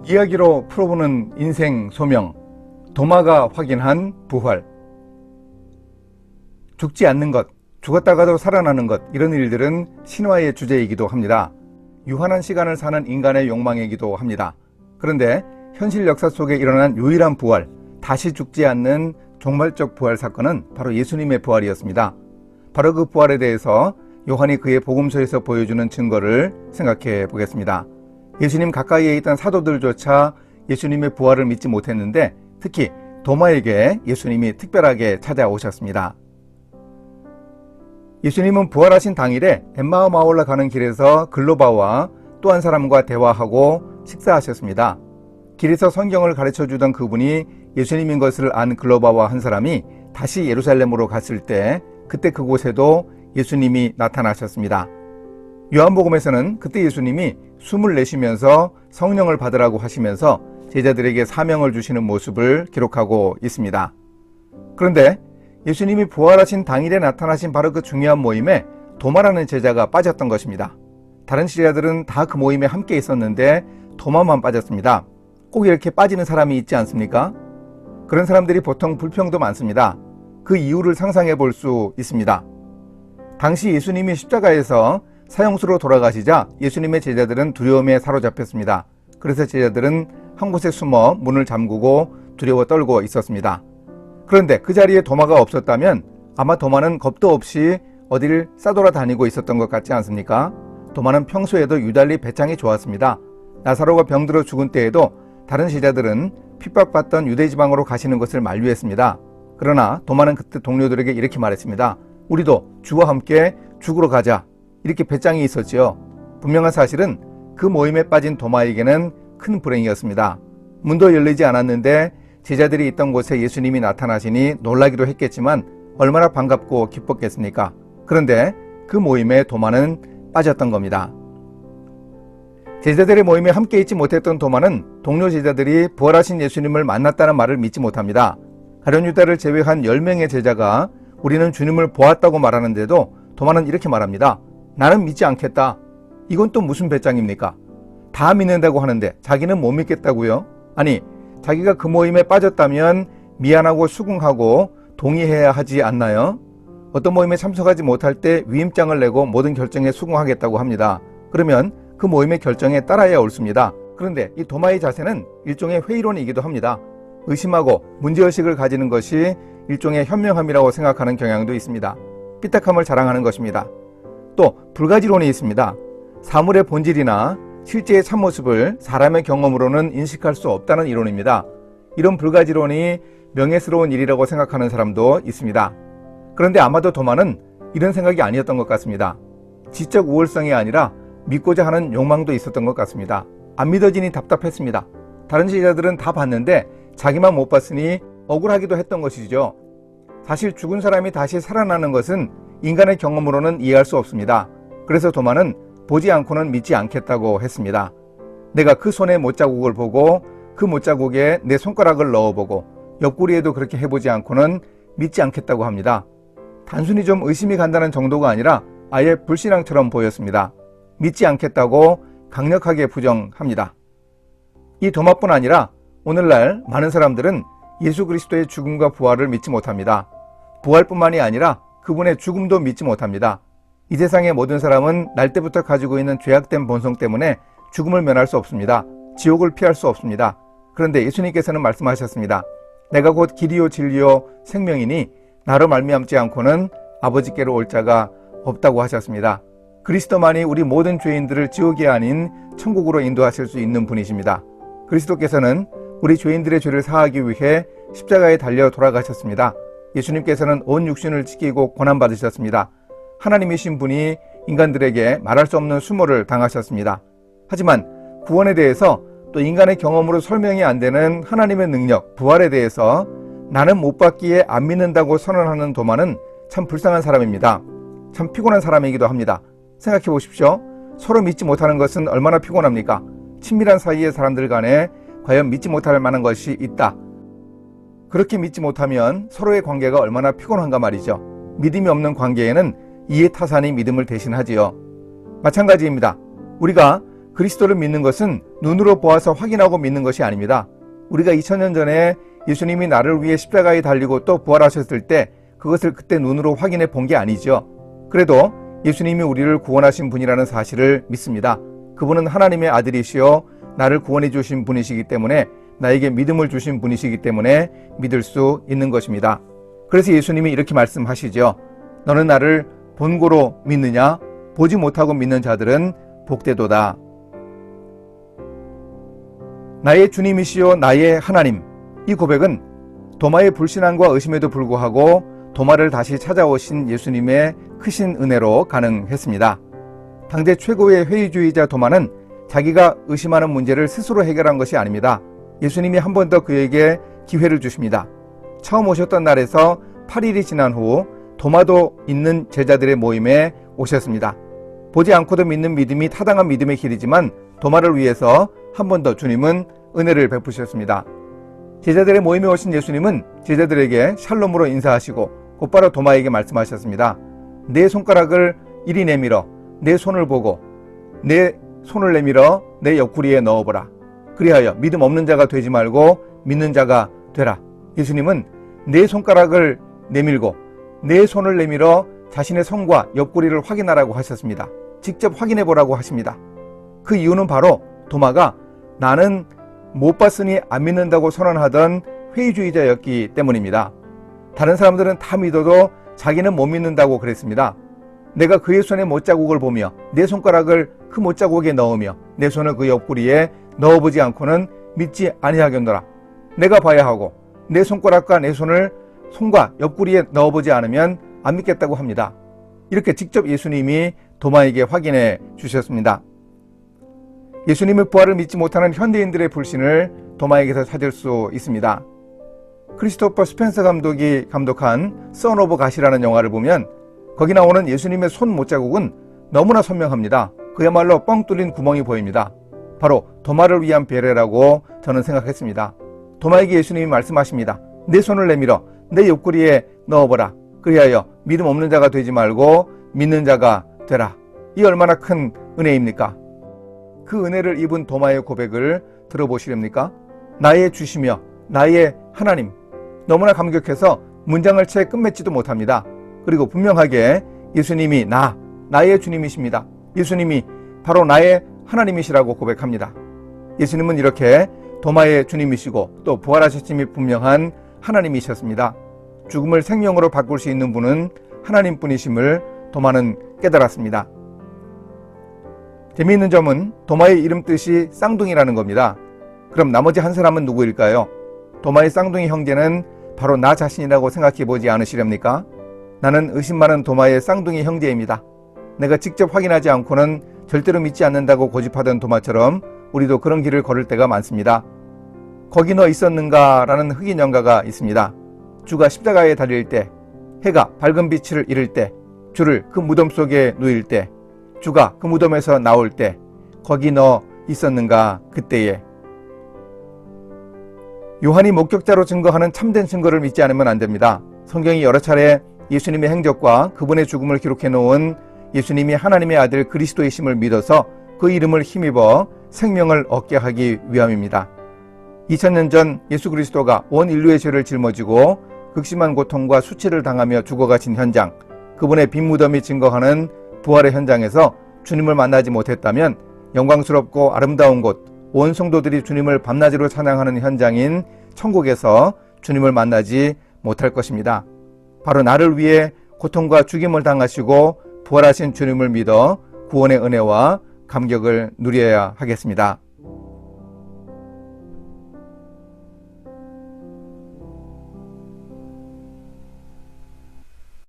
이야기로 풀어보는 인생 소명, 도마가 확인한 부활. 죽지 않는 것, 죽었다가도 살아나는 것, 이런 일들은 신화의 주제이기도 합니다. 유한한 시간을 사는 인간의 욕망이기도 합니다. 그런데 현실 역사 속에 일어난 유일한 부활, 다시 죽지 않는 종말적 부활 사건은 바로 예수님의 부활이었습니다. 바로 그 부활에 대해서 요한이 그의 복음서에서 보여주는 증거를 생각해 보겠습니다. 예수님 가까이에 있던 사도들조차 예수님의 부활을 믿지 못했는데 특히 도마에게 예수님이 특별하게 찾아오셨습니다. 예수님은 부활하신 당일에 엠마오마올라 가는 길에서 글로바와 또 한 사람과 대화하고 식사하셨습니다. 길에서 성경을 가르쳐주던 그분이 예수님인 것을 안 글로바와 한 사람이 다시 예루살렘으로 갔을 때 그때 그곳에도 예수님이 나타나셨습니다. 요한복음에서는 그때 예수님이 숨을 내쉬면서 성령을 받으라고 하시면서 제자들에게 사명을 주시는 모습을 기록하고 있습니다. 그런데 예수님이 부활하신 당일에 나타나신 바로 그 중요한 모임에 도마라는 제자가 빠졌던 것입니다. 다른 제자들은 다 그 모임에 함께 있었는데 도마만 빠졌습니다. 꼭 이렇게 빠지는 사람이 있지 않습니까? 그런 사람들이 보통 불평도 많습니다. 그 이유를 상상해 볼 수 있습니다. 당시 예수님이 십자가에서 사형수로 돌아가시자 예수님의 제자들은 두려움에 사로잡혔습니다. 그래서 제자들은 한 곳에 숨어 문을 잠그고 두려워 떨고 있었습니다. 그런데 그 자리에 도마가 없었다면 아마 도마는 겁도 없이 어디를 싸돌아다니고 있었던 것 같지 않습니까? 도마는 평소에도 유달리 배짱이 좋았습니다. 나사로가 병들어 죽은 때에도 다른 제자들은 핍박받던 유대지방으로 가시는 것을 만류했습니다. 그러나 도마는 그때 동료들에게 이렇게 말했습니다. 우리도 주와 함께 죽으러 가자. 이렇게 배짱이 있었지요. 분명한 사실은 그 모임에 빠진 도마에게는 큰 불행이었습니다. 문도 열리지 않았는데 제자들이 있던 곳에 예수님이 나타나시니 놀라기도 했겠지만 얼마나 반갑고 기뻤겠습니까? 그런데 그 모임에 도마는 빠졌던 겁니다. 제자들의 모임에 함께 있지 못했던 도마는 동료 제자들이 부활하신 예수님을 만났다는 말을 믿지 못합니다. 가룟 유다를 제외한 10명의 제자가 우리는 주님을 보았다고 말하는데도 도마는 이렇게 말합니다. 나는 믿지 않겠다. 이건 또 무슨 배짱입니까? 다 믿는다고 하는데 자기는 못 믿겠다고요? 아니, 자기가 그 모임에 빠졌다면 미안하고 수긍하고 동의해야 하지 않나요? 어떤 모임에 참석하지 못할 때 위임장을 내고 모든 결정에 수긍하겠다고 합니다. 그러면 그 모임의 결정에 따라야 옳습니다. 그런데 이 도마의 자세는 일종의 회의론이기도 합니다. 의심하고 문제의식을 가지는 것이 일종의 현명함이라고 생각하는 경향도 있습니다. 삐딱함을 자랑하는 것입니다. 또 불가지론이 있습니다. 사물의 본질이나 실제의 참모습을 사람의 경험으로는 인식할 수 없다는 이론입니다. 이런 불가지론이 명예스러운 일이라고 생각하는 사람도 있습니다. 그런데 아마도 도마는 이런 생각이 아니었던 것 같습니다. 지적 우월성이 아니라 믿고자 하는 욕망도 있었던 것 같습니다. 안 믿어지니 답답했습니다. 다른 제자들은 다 봤는데 자기만 못 봤으니 억울하기도 했던 것이죠. 사실 죽은 사람이 다시 살아나는 것은 인간의 경험으로는 이해할 수 없습니다. 그래서 도마는 보지 않고는 믿지 않겠다고 했습니다. 내가 그 손의 못자국을 보고 그 못자국에 내 손가락을 넣어보고 옆구리에도 그렇게 해보지 않고는 믿지 않겠다고 합니다. 단순히 좀 의심이 간다는 정도가 아니라 아예 불신앙처럼 보였습니다. 믿지 않겠다고 강력하게 부정합니다. 이 도마뿐 아니라 오늘날 많은 사람들은 예수 그리스도의 죽음과 부활을 믿지 못합니다. 부활뿐만이 아니라 그분의 죽음도 믿지 못합니다. 이 세상의 모든 사람은 날 때부터 가지고 있는 죄악된 본성 때문에 죽음을 면할 수 없습니다. 지옥을 피할 수 없습니다. 그런데 예수님께서는 말씀하셨습니다. 내가 곧 길이요 진리요 생명이니 나로 말미암지 않고는 아버지께로 올 자가 없다고 하셨습니다. 그리스도만이 우리 모든 죄인들을 지옥이 아닌 천국으로 인도하실 수 있는 분이십니다. 그리스도께서는 우리 죄인들의 죄를 사하기 위해 십자가에 달려 돌아가셨습니다. 예수님께서는 온 육신을 지키고 고난받으셨습니다. 하나님이신 분이 인간들에게 말할 수 없는 수모를 당하셨습니다. 하지만 구원에 대해서 또 인간의 경험으로 설명이 안 되는 하나님의 능력, 부활에 대해서 나는 못 받기에 안 믿는다고 선언하는 도마는 참 불쌍한 사람입니다. 참 피곤한 사람이기도 합니다. 생각해 보십시오. 서로 믿지 못하는 것은 얼마나 피곤합니까? 친밀한 사이의 사람들 간에 과연 믿지 못할 만한 것이 있다. 그렇게 믿지 못하면 서로의 관계가 얼마나 피곤한가 말이죠. 믿음이 없는 관계에는 이해 타산이 믿음을 대신하지요. 마찬가지입니다. 우리가 그리스도를 믿는 것은 눈으로 보아서 확인하고 믿는 것이 아닙니다. 우리가 2000년 전에 예수님이 나를 위해 십자가에 달리고 또 부활하셨을 때 그것을 그때 눈으로 확인해 본 게 아니죠. 그래도 예수님이 우리를 구원하신 분이라는 사실을 믿습니다. 그분은 하나님의 아들이시여 나를 구원해 주신 분이시기 때문에, 나에게 믿음을 주신 분이시기 때문에 믿을 수 있는 것입니다. 그래서 예수님이 이렇게 말씀하시죠. 너는 나를 본고로 믿느냐? 보지 못하고 믿는 자들은 복되도다. 나의 주님이시여 나의 하나님. 이 고백은 도마의 불신앙과 의심에도 불구하고 도마를 다시 찾아오신 예수님의 크신 은혜로 가능했습니다. 당대 최고의 회의주의자 도마는 자기가 의심하는 문제를 스스로 해결한 것이 아닙니다. 예수님이 한 번 더 그에게 기회를 주십니다. 처음 오셨던 날에서 8일이 지난 후 도마도 있는 제자들의 모임에 오셨습니다. 보지 않고도 믿는 믿음이 타당한 믿음의 길이지만 도마를 위해서 한 번 더 주님은 은혜를 베푸셨습니다. 제자들의 모임에 오신 예수님은 제자들에게 샬롬으로 인사하시고 곧바로 도마에게 말씀하셨습니다. 내 손가락을 이리 내밀어 내 손을 보고 내 손을 내밀어 내 옆구리에 넣어보라. 그리하여 믿음 없는 자가 되지 말고 믿는 자가 되라. 예수님은 내 손가락을 내밀고 내 손을 내밀어 자신의 손과 옆구리를 확인하라고 하셨습니다. 직접 확인해 보라고 하십니다. 그 이유는 바로 도마가 나는 못 봤으니 안 믿는다고 선언하던 회의주의자였기 때문입니다. 다른 사람들은 다 믿어도 자기는 못 믿는다고 그랬습니다. 내가 그의 손의 못자국을 보며 내 손가락을 그 못자국에 넣으며 내 손을 그 옆구리에 넣어보지 않고는 믿지 아니하겠노라. 내가 봐야 하고 내 손가락과 내 손을 손과 옆구리에 넣어보지 않으면 안 믿겠다고 합니다. 이렇게 직접 예수님이 도마에게 확인해 주셨습니다. 예수님의 부활을 믿지 못하는 현대인들의 불신을 도마에게서 찾을 수 있습니다. 크리스토퍼 스펜서 감독이 감독한 선 오브 갓이라는 영화를 보면 거기 나오는 예수님의 손 못자국은 너무나 선명합니다. 그야말로 뻥 뚫린 구멍이 보입니다. 바로 도마를 위한 배려라고 저는 생각했습니다. 도마에게 예수님이 말씀하십니다. 내 손을 내밀어 내 옆구리에 넣어보라. 그리하여 믿음 없는 자가 되지 말고 믿는 자가 되라. 이 얼마나 큰 은혜입니까? 그 은혜를 입은 도마의 고백을 들어보시렵니까? 나의 주시며 나의 하나님. 너무나 감격해서 문장을 채 끝맺지도 못합니다. 그리고 분명하게 예수님이 나의 주님이십니다. 예수님이 바로 나의 하나님이시라고 고백합니다. 예수님은 이렇게 도마의 주님이시고 또 부활하셨음이 분명한 하나님이셨습니다. 죽음을 생명으로 바꿀 수 있는 분은 하나님뿐이심을 도마는 깨달았습니다. 재미있는 점은 도마의 이름 뜻이 쌍둥이라는 겁니다. 그럼 나머지 한 사람은 누구일까요? 도마의 쌍둥이 형제는 바로 나 자신이라고 생각해 보지 않으시렵니까? 나는 의심 많은 도마의 쌍둥이 형제입니다. 내가 직접 확인하지 않고는 절대로 믿지 않는다고 고집하던 도마처럼 우리도 그런 길을 걸을 때가 많습니다. 거기 너 있었는가? 라는 흑인 연가가 있습니다. 주가 십자가에 달릴 때, 해가 밝은 빛을 잃을 때, 주를 그 무덤 속에 누일 때, 주가 그 무덤에서 나올 때, 거기 너 있었는가? 그때에. 요한이 목격자로 증거하는 참된 증거를 믿지 않으면 안 됩니다. 성경이 여러 차례 예수님의 행적과 그분의 죽음을 기록해 놓은 예수님이 하나님의 아들 그리스도이심을 믿어서 그 이름을 힘입어 생명을 얻게 하기 위함입니다. 2000년 전 예수 그리스도가 온 인류의 죄를 짊어지고 극심한 고통과 수치를 당하며 죽어가신 현장, 그분의 빈 무덤이 증거하는 부활의 현장에서 주님을 만나지 못했다면 영광스럽고 아름다운 곳, 온 성도들이 주님을 밤낮으로 찬양하는 현장인 천국에서 주님을 만나지 못할 것입니다. 바로 나를 위해 고통과 죽임을 당하시고 부활하신 주님을 믿어 구원의 은혜와 감격을 누려야 하겠습니다.